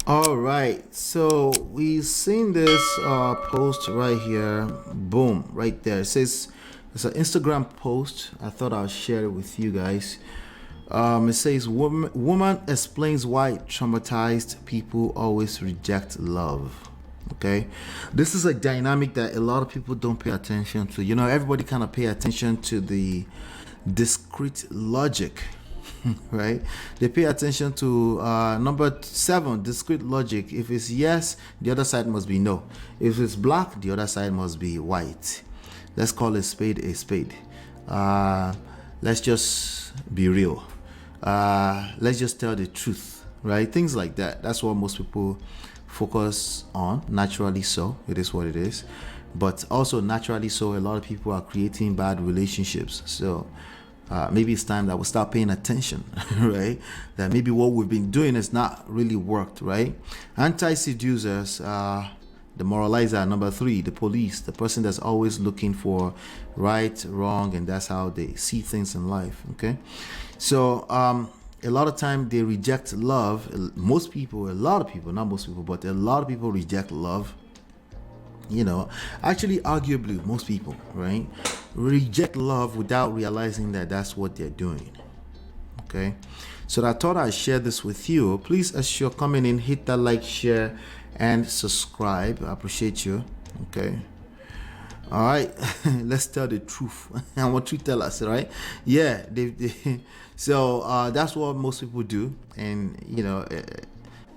All right, so we've seen this post right here. Boom, right there. It says it's an Instagram post. I thought I'll share it with you guys. It says, woman explains why traumatized people always reject love. Okay, this is a dynamic that a lot of people don't pay attention to. You know, everybody kind of pay attention to the discrete logic, right? They pay attention to number seven, discrete logic. If it's yes, the other side must be no. If it's black, the other side must be white. Let's call a spade a spade. Let's just be real. Let's just tell the truth, right? Things like that. That's what most people focus on. Naturally so, it is what it is. But also naturally so, a lot of people are creating bad relationships. So maybe it's time that we start paying attention, right? That maybe what we've been doing has not really worked, right? Anti-seducers, the moralizer, number three, the police, the person that's always looking for right, wrong, and that's how they see things in life, okay? So a lot of time they reject love. Most people, a lot of people, not most people, but a lot of people reject love. You know, actually, arguably, most people, right, reject love without realizing that that's what they're doing. Okay, so I thought I'd share this with you. Please, as you're coming in, hit that like, share, and subscribe. I appreciate you. Okay. All right, let's tell the truth. I want you to tell us, right? Yeah, so that's what most people do, and you know,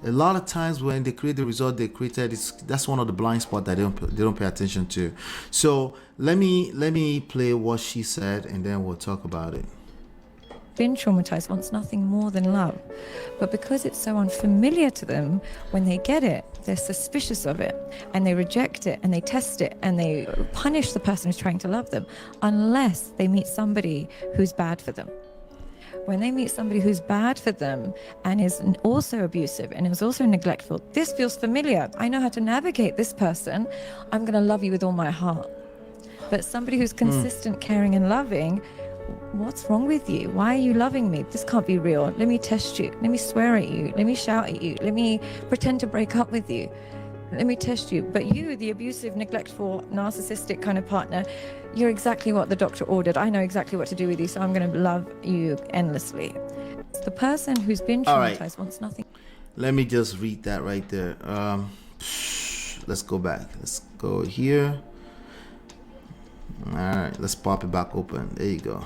a lot of times when they create the result they created, that's one of the blind spots that they don't pay attention to. So let me play what she said, and then we'll talk about it. Been traumatized wants nothing more than love, but because it's so unfamiliar to them, when they get it, they're suspicious of it, and they reject it, and they test it, and they punish the person who's trying to love them, unless they meet somebody who's bad for them. When they meet somebody who's bad for them and is also abusive and is also neglectful, this feels familiar. I know how to navigate this person. I'm going to love you with all my heart. But somebody who's consistent, caring, and loving, what's wrong with you? Why are you loving me? This can't be real. Let me test you. Let me swear at you. Let me shout at you. Let me pretend to break up with you. Let me test you. But you, the abusive, neglectful, narcissistic kind of partner, you're exactly what the doctor ordered. I know exactly what to do with you, so I'm going to love you endlessly. The person who's been traumatized wants nothing. Let me just read that right there. Let's go back. Let's go here. All right, let's pop it back open. There you go.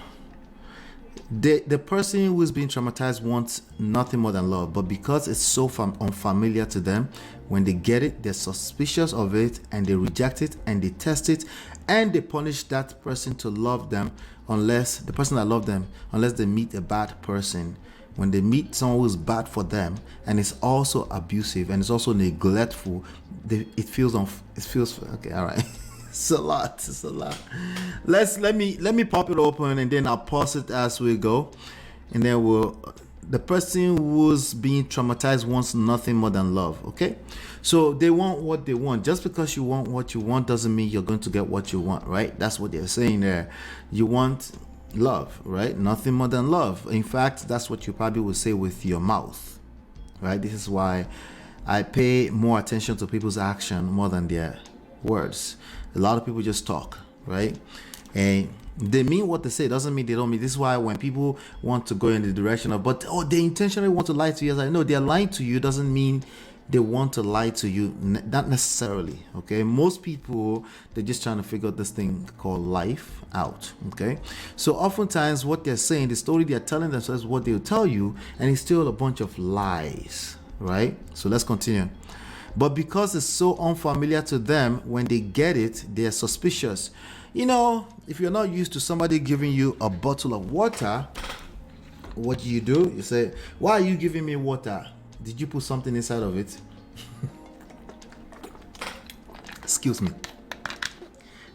The person who's been traumatized wants nothing more than love, but because it's so unfamiliar to them, when they get it, they're suspicious of it, and they reject it, and they test it, and they punish that person to love them, unless the person that loved them, unless they meet a bad person. When they meet someone who's bad for them and is also abusive and is also neglectful, it feels okay. All right. It's a lot. Let me pop it open, and then I'll pause it as we go, and then the person who's being traumatized wants nothing more than love. Okay, so they want what they want. Just because you want what you want doesn't mean you're going to get what you want, right? That's what they're saying there. You want love, right? Nothing more than love. In fact, that's what you probably would say with your mouth, right? This is why I pay more attention to people's action more than their words. A lot of people just talk, right? And they mean what they say. Doesn't mean they don't mean. This is why when people want to go in the direction of, but they intentionally want to lie to you, as I know they're lying to you, doesn't mean they want to lie to you. Not necessarily. Okay, most people, they're just trying to figure out this thing called life out. Okay, so oftentimes what they're saying, the story they're telling themselves, what they'll tell you, and it's still a bunch of lies, right? So let's continue. But because it's so unfamiliar to them, when they get it, they're suspicious. You know, if you're not used to somebody giving you a bottle of water, what do? You say, why are you giving me water? Did you put something inside of it? Excuse me.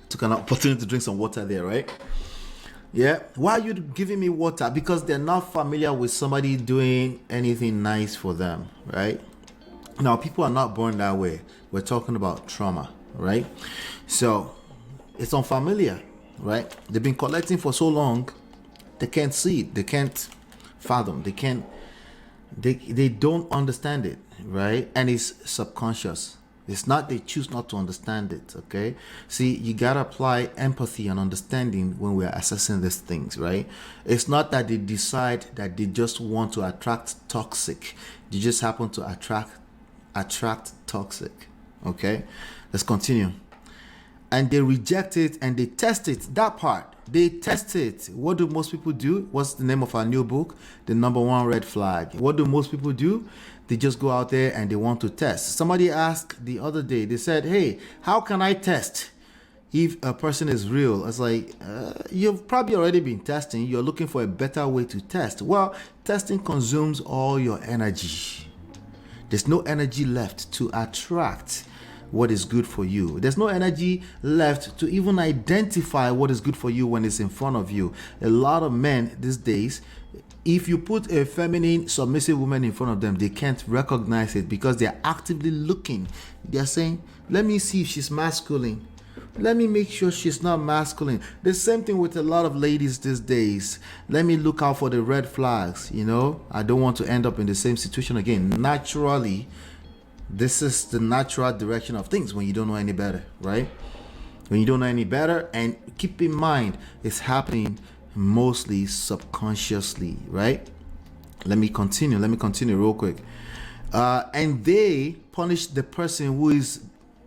Took an opportunity to drink some water there, right? Yeah. Why are you giving me water? Because they're not familiar with somebody doing anything nice for them, right? Now, people are not born that way. We're talking about trauma, right? So it's unfamiliar, right? They've been collecting for so long, they can't see it. They can't fathom. They don't understand it. right? And it's subconscious. It's not they choose not to understand it, okay? See, you gotta apply empathy and understanding when we're assessing these things, right? It's not that they decide that they just want to attract toxic. They just happen to attract toxic, okay? Let's continue. And they reject it and they test it. That part, they test it. What do most people do? What's the name of our new book? The number one red flag. What do most people do? They just go out there and they want to test. Somebody asked the other day, they said, hey, how can I test if a person is real? I was like, you've probably already been testing. You're looking for a better way to test. Well, testing consumes all your energy. There's no energy left to attract what is good for you. There's no energy left to even identify what is good for you when it's in front of you. A lot of men these days, if you put a feminine, submissive woman in front of them, they can't recognize it because they're actively looking. They're saying, let me see if she's masculine. Let me make sure she's not masculine. The same thing with a lot of ladies these days. Let me look out for the red flags. I don't want to end up in the same situation again. Naturally, this is the natural direction of things when you don't know any better, right? When you don't know any better, and keep in mind, it's happening mostly subconsciously, right? Let me continue real quick. And they punish the person who is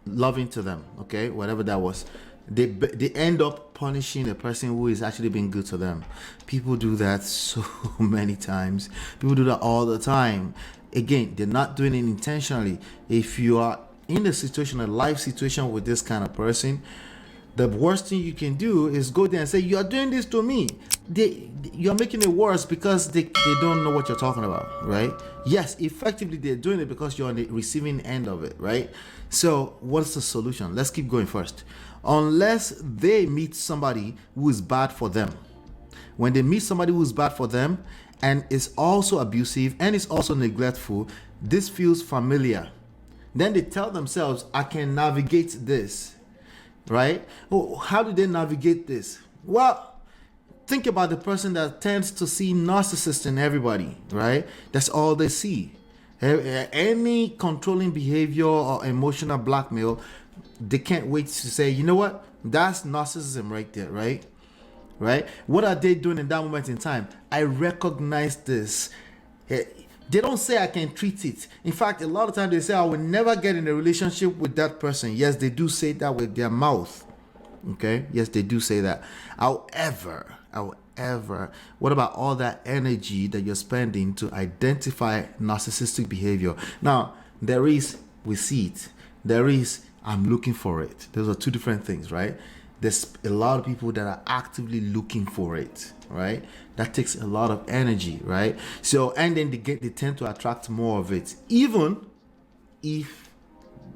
loving to them, okay? Whatever that was. They end up punishing the person who is actually being good to them. People do that so many times. People do that all the time. Again, they're not doing it intentionally. If you are in a life situation with this kind of person, the worst thing you can do is go there and say, you're doing this to me. You're making it worse because they don't know what you're talking about, right? Yes, effectively they're doing it because you're on the receiving end of it, right? So what's the solution? Let's keep going first. Unless they meet somebody who is bad for them. When they meet somebody who is bad for them and is also abusive and is also neglectful, this feels familiar. Then they tell themselves, I can navigate this. Right? Oh, how do they navigate this? Well, think about the person that tends to see narcissists in everybody, right? That's all they see. Any controlling behavior or emotional blackmail, they can't wait to say, you know what? That's narcissism right there, right? Right? What are they doing in that moment in time? I recognize this. They don't say I can treat it. In fact, a lot of times they say I will never get in a relationship with that person. Yes, they do say that with their mouth. Okay? Yes, they do say that. However, what about all that energy that you're spending to identify narcissistic behavior? Now, we see it. I'm looking for it. Those are two different things, right? There's a lot of people that are actively looking for it, right? That takes a lot of energy, right? So, and then they tend to attract more of it, even if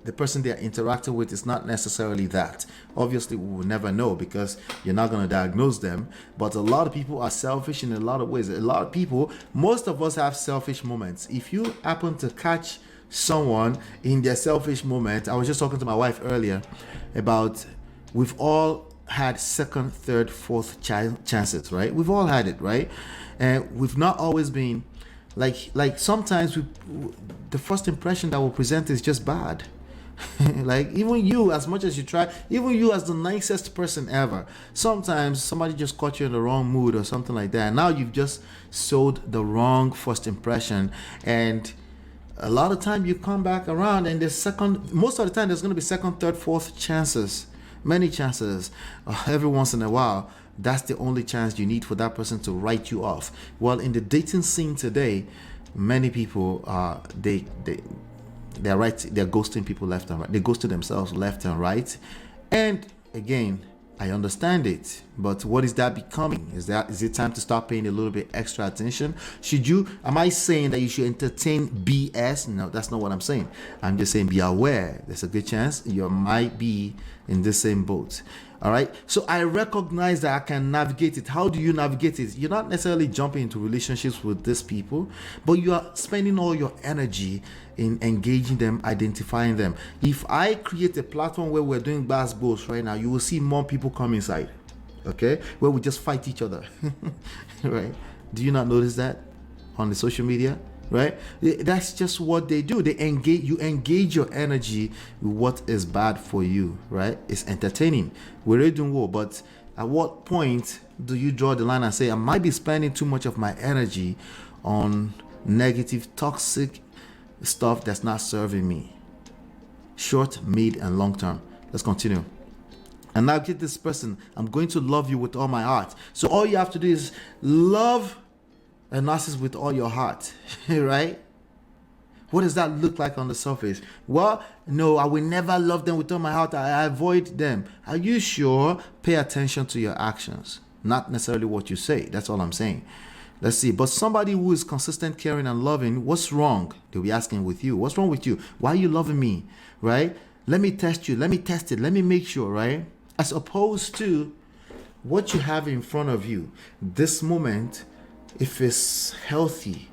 the person they're interacting with is not necessarily that. Obviously, we will never know because you're not going to diagnose them. But a lot of people are selfish in a lot of ways. Most of us have selfish moments. If you happen to catch someone in their selfish moment, I was just talking to my wife earlier about, we've all had second, third, fourth chances, right? We've all had it, right? And we've not always been like sometimes the first impression that we present is just bad. Like even you, as much as you try, even you as the nicest person ever, sometimes somebody just caught you in the wrong mood or something like that, and now you've just sowed the wrong first impression. And a lot of time you come back around and most of the time there's going to be second, third, fourth chances, many chances. Every once in a while, that's the only chance you need for that person to write you off. Well, in the dating scene today, many people they're ghosting people left and right. They ghost to left and right. And again, I understand it, but what is that becoming? Is it time to start paying a little bit extra attention? Am I saying that you should entertain BS? No, that's not what I'm saying. I'm just saying be aware. There's a good chance you might be in the same boat. All right. So I recognize that I can navigate it. How do you navigate it? You're not necessarily jumping into relationships with these people, but you are spending all your energy in engaging them, identifying them. If I create a platform where we're doing basketballs right now, you will see more people come inside. Okay. Where we just fight each other. Right. Do you not notice that on the social media? right? That's just what they do. They engage, you engage your energy with what is bad for you, right? It's entertaining. We're really doing well, but at what point do you draw the line and say, I might be spending too much of my energy on negative, toxic stuff that's not serving me? Short, mid, and long term. Let's continue. And now get this person, I'm going to love you with all my heart. So all you have to do is love a narcissist with all your heart, right? What does that look like on the surface? Well, no, I will never love them with all my heart. I avoid them. Are you sure? Pay attention to your actions, not necessarily what you say. That's all I'm saying. Let's see. But somebody who is consistent, caring, and loving, what's wrong? They'll be asking with you. What's wrong with you? Why are you loving me? Right? Let me test you. Let me test it. Let me make sure, right? As opposed to what you have in front of you. This moment, if it's healthy,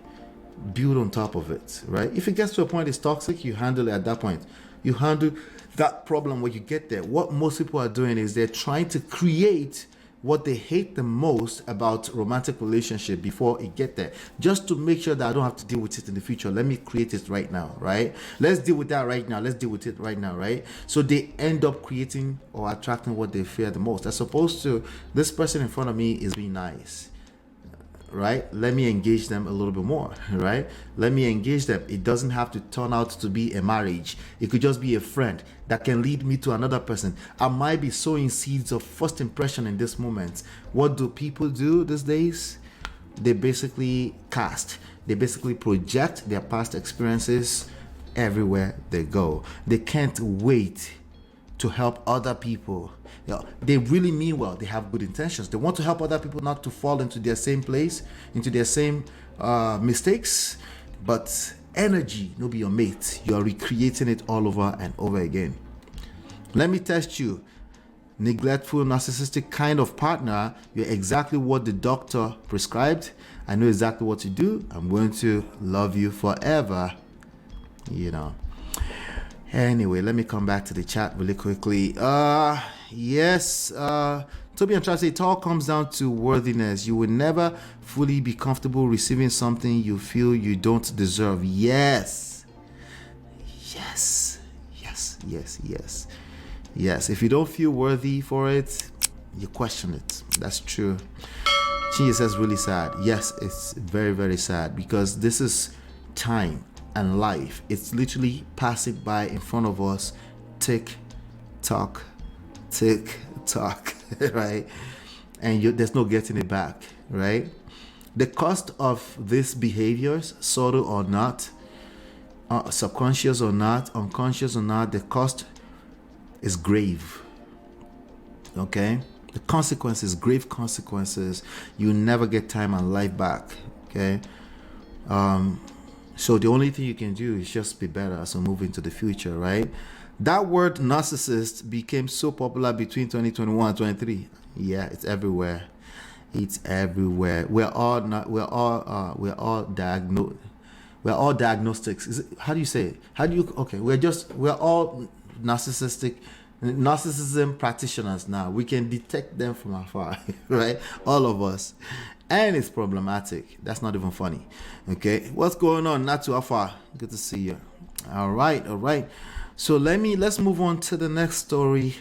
build on top of it, right? If it gets to a point it's toxic, you handle it at that point. You handle that problem when you get there. What most people are doing is they're trying to create what they hate the most about romantic relationship before it get there, just to make sure that I don't have to deal with it in the future. Let me create it right now, right? Let's deal with that right now. Let's deal with it right now, right? So they end up creating or attracting what they fear the most, as opposed to this person in front of me is being nice, right? Let me engage them a little bit more, right? Let me engage them. It doesn't have to turn out to be a marriage. It could just be a friend that can lead me to another person. I might be sowing seeds of first impression in this moment. What do people do these days? They basically cast. They basically project their past experiences everywhere they go. They can't wait to help other people. They really mean well. They have good intentions. They want to help other people not to fall into their same place, into their same mistakes. But energy, no be your mate. You are recreating it all over and over again. Let me test you. Neglectful, narcissistic kind of partner. You're exactly what the doctor prescribed. I know exactly what to do. I'm going to love you forever. Anyway, let me come back to the chat really quickly. Yes, Toby, I'm trying to say it all comes down to worthiness. You will never fully be comfortable receiving something you feel you don't deserve. Yes. If you don't feel worthy for it, you question it. That's true. She says really sad. Yes, it's very, very sad, because this is time and life. It's literally passing by in front of us. Tick tock, right? And there's no getting it back, right? The cost of these behaviors, subtle or not, subconscious or not, unconscious or not, the cost is grave. Okay? The consequences, grave consequences. You never get time and life back. Okay? So the only thing you can do is just be better as we move into the future, right? That word narcissist became so popular between 2021 and 23. Yeah, it's everywhere. It's everywhere. We're all diagnostics. How do you say it? We're all narcissism practitioners now. We can detect them from afar, right? All of us. And it's problematic. That's not even funny. Okay, what's going on? Not too far. Good to see you. All right. So let's move on to the next story.